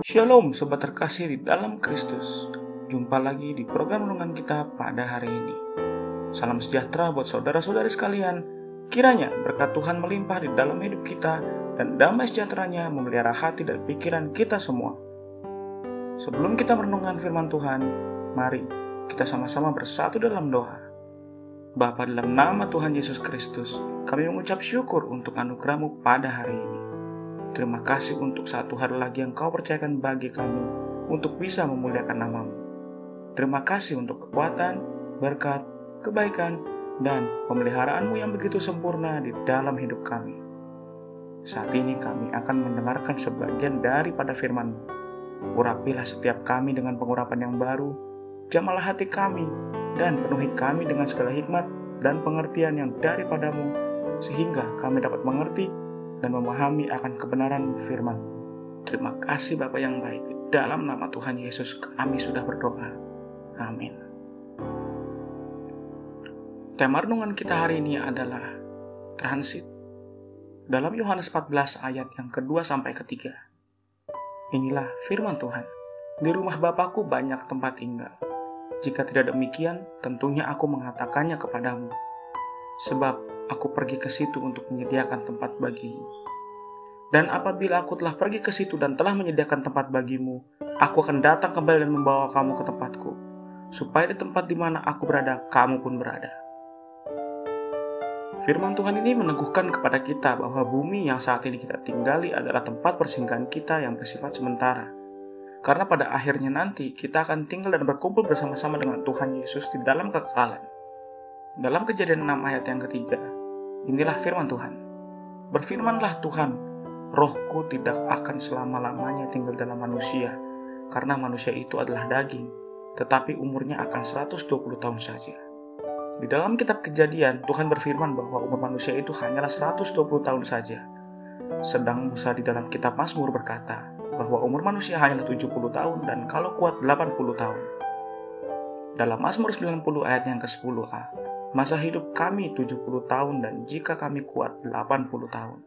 Shalom sobat terkasih di dalam Kristus. Jumpa lagi di program renungan kita pada hari ini. Salam sejahtera buat saudara-saudari sekalian. Kiranya berkat Tuhan melimpah di dalam hidup kita dan damai sejahteranya memelihara hati dan pikiran kita semua. Sebelum kita merenungkan firman Tuhan, mari kita sama-sama bersatu dalam doa. Bapa, dalam nama Tuhan Yesus Kristus, kami mengucap syukur untuk anugerah-Mu pada hari ini. Terima kasih untuk satu hari lagi yang Kau percayakan bagi kami untuk bisa memuliakan nama-Mu. Terima kasih untuk kekuatan, berkat, kebaikan, dan pemeliharaan-Mu yang begitu sempurna di dalam hidup kami. Saat ini kami akan mendengarkan sebagian daripada firman-Mu. Urapilah setiap kami dengan pengurapan yang baru, jamalah hati kami, dan penuhi kami dengan segala hikmat dan pengertian yang daripada-Mu, sehingga kami dapat mengerti dan memahami akan kebenaran firman. Terima kasih Bapa yang baik. Dalam nama Tuhan Yesus kami sudah berdoa. Amin. Tema renungan kita hari ini adalah transit. Dalam Yohanes 14 ayat yang kedua sampai ketiga. Inilah firman Tuhan. Di rumah Bapakku banyak tempat tinggal. Jika tidak demikian, tentunya aku mengatakannya kepadamu. Sebab aku pergi ke situ untuk menyediakan tempat bagimu. Dan apabila aku telah pergi ke situ dan telah menyediakan tempat bagimu, aku akan datang kembali dan membawa kamu ke tempatku, supaya di tempat di mana aku berada, kamu pun berada. Firman Tuhan ini meneguhkan kepada kita bahwa bumi yang saat ini kita tinggali adalah tempat persinggahan kita yang bersifat sementara. Karena pada akhirnya nanti kita akan tinggal dan berkumpul bersama-sama dengan Tuhan Yesus di dalam kekekalan. Dalam Kejadian 6 ayat yang ketiga, inilah firman Tuhan. Berfirmanlah Tuhan, Rohku tidak akan selama-lamanya tinggal dalam manusia, karena manusia itu adalah daging, tetapi umurnya akan 120 tahun saja. Di dalam kitab Kejadian, Tuhan berfirman bahwa umur manusia itu hanyalah 120 tahun saja. Sedang Musa di dalam kitab Mazmur berkata bahwa umur manusia hanyalah 70 tahun dan kalau kuat 80 tahun. Dalam Mazmur 90 ayat yang ke-10a, masa hidup kami 70 tahun dan jika kami kuat 80 tahun.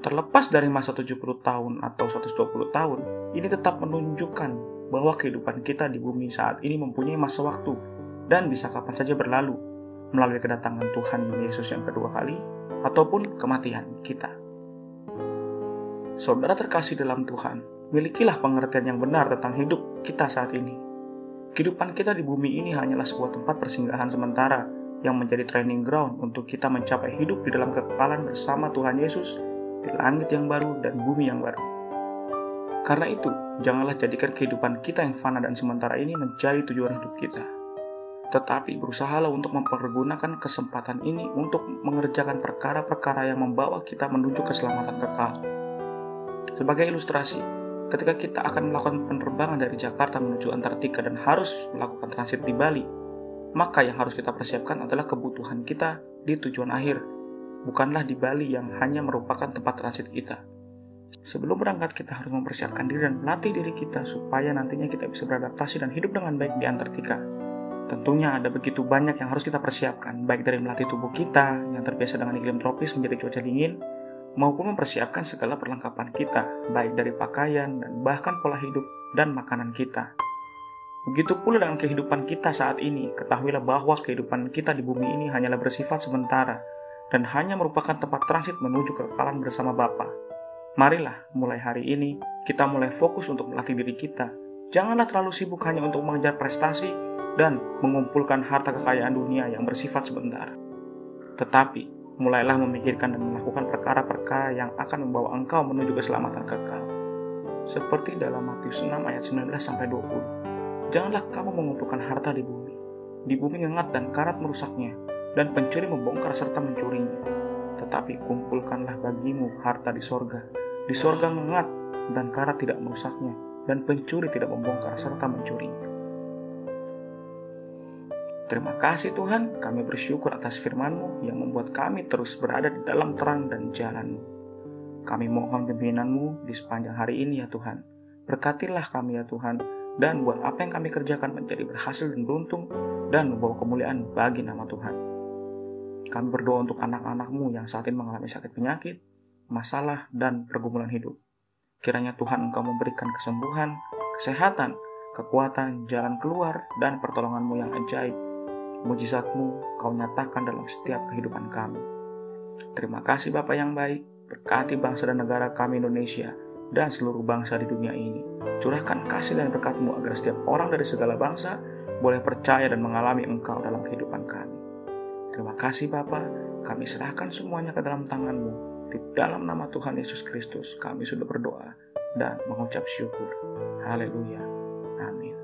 Terlepas dari masa 70 tahun atau 120 tahun, ini tetap menunjukkan bahwa kehidupan kita di bumi saat ini mempunyai masa waktu dan bisa kapan saja berlalu melalui kedatangan Tuhan Yesus yang kedua kali ataupun kematian kita. Saudara terkasih dalam Tuhan, milikilah pengertian yang benar tentang hidup kita saat ini. Kehidupan kita di bumi ini hanyalah sebuah tempat persinggahan sementara yang menjadi training ground untuk kita mencapai hidup di dalam kekekalan bersama Tuhan Yesus di langit yang baru dan bumi yang baru. Karena itu, janganlah jadikan kehidupan kita yang fana dan sementara ini menjadi tujuan hidup kita. Tetapi berusahalah untuk mempergunakan kesempatan ini untuk mengerjakan perkara-perkara yang membawa kita menuju keselamatan kekal. Sebagai ilustrasi, ketika kita akan melakukan penerbangan dari Jakarta menuju Antartika dan harus melakukan transit di Bali, maka yang harus kita persiapkan adalah kebutuhan kita di tujuan akhir, bukanlah di Bali yang hanya merupakan tempat transit kita. Sebelum berangkat, kita harus mempersiapkan diri dan melatih diri kita supaya nantinya kita bisa beradaptasi dan hidup dengan baik di Antartika. Tentunya ada begitu banyak yang harus kita persiapkan, baik dari melatih tubuh kita yang terbiasa dengan iklim tropis menjadi cuaca dingin, maupun mempersiapkan segala perlengkapan kita, baik dari pakaian dan bahkan pola hidup dan makanan kita. Begitu pula dengan kehidupan kita saat ini, ketahuilah bahwa kehidupan kita di bumi ini hanyalah bersifat sementara dan hanya merupakan tempat transit menuju kekekalan bersama Bapa. Marilah mulai hari ini kita mulai fokus untuk melatih diri kita. Janganlah terlalu sibuk hanya untuk mengejar prestasi dan mengumpulkan harta kekayaan dunia yang bersifat sebentar. Tetapi mulailah memikirkan dan melakukan perkara-perkara yang akan membawa engkau menuju keselamatan kekal. Seperti dalam Matius 6 ayat 19-20. Janganlah kamu mengumpulkan harta di bumi. Di bumi ngengat dan karat merusaknya, dan pencuri membongkar serta mencurinya. Tetapi kumpulkanlah bagimu harta di sorga. Di sorga ngengat dan karat tidak merusaknya, dan pencuri tidak membongkar serta mencurinya. Terima kasih Tuhan, kami bersyukur atas firman-Mu yang membuat kami terus berada di dalam terang dan jalan-Mu. Kami mohon pimpinan-Mu di sepanjang hari ini ya Tuhan. Berkatilah kami ya Tuhan, dan buat apa yang kami kerjakan menjadi berhasil dan beruntung, dan membawa kemuliaan bagi nama Tuhan. Kami berdoa untuk anak-anak-Mu yang saat ini mengalami sakit penyakit, masalah, dan pergumulan hidup. Kiranya Tuhan Engkau memberikan kesembuhan, kesehatan, kekuatan, jalan keluar, dan pertolongan-Mu yang ajaib. Mujizat-Mu Kau nyatakan dalam setiap kehidupan kami. Terima kasih Bapa yang baik, berkati bangsa dan negara kami Indonesia, dan seluruh bangsa di dunia ini. Curahkan kasih dan berkat-Mu agar setiap orang dari segala bangsa boleh percaya dan mengalami Engkau dalam kehidupan kami. Terima kasih Bapa, kami serahkan semuanya ke dalam tangan-Mu. Di dalam nama Tuhan Yesus Kristus kami sudah berdoa dan mengucap syukur. Haleluya. Amin.